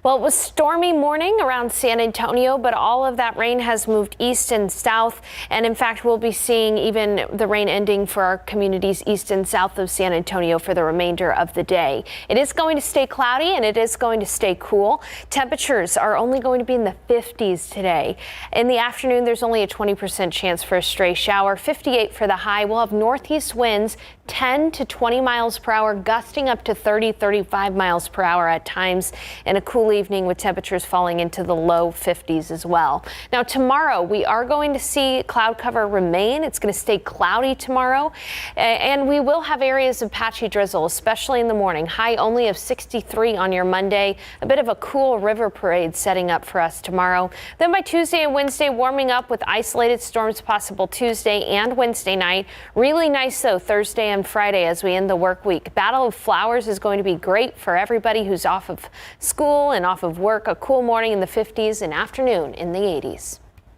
Well, it was stormy morning around San Antonio, but all of that rain has moved east and south. And in fact, we'll be seeing even the rain ending for our communities east and south of San Antonio for the remainder of the day. It is going to stay cloudy and it is going to stay cool. Temperatures are only going to be in the 50s today. In the afternoon, there's only a 20% chance for a stray shower. 58 for the high. We'll have northeast winds 10 to 20 miles per hour, gusting up to 35 miles per hour at times, and a cool evening with temperatures falling into the low 50s as well. Now tomorrow we are going to see cloud cover remain. It's going to stay cloudy tomorrow, and we will have areas of patchy drizzle, especially in the morning. High only of 63 on your Monday. A bit of a cool river parade setting up for us tomorrow. Then by Tuesday and Wednesday, warming up with isolated storms possible Tuesday and Wednesday night. Really nice though Thursday and Friday as we end the work week. Battle of Flowers is going to be great for everybody who's off of school and off of work. A cool morning in the 50s and afternoon in the 80s.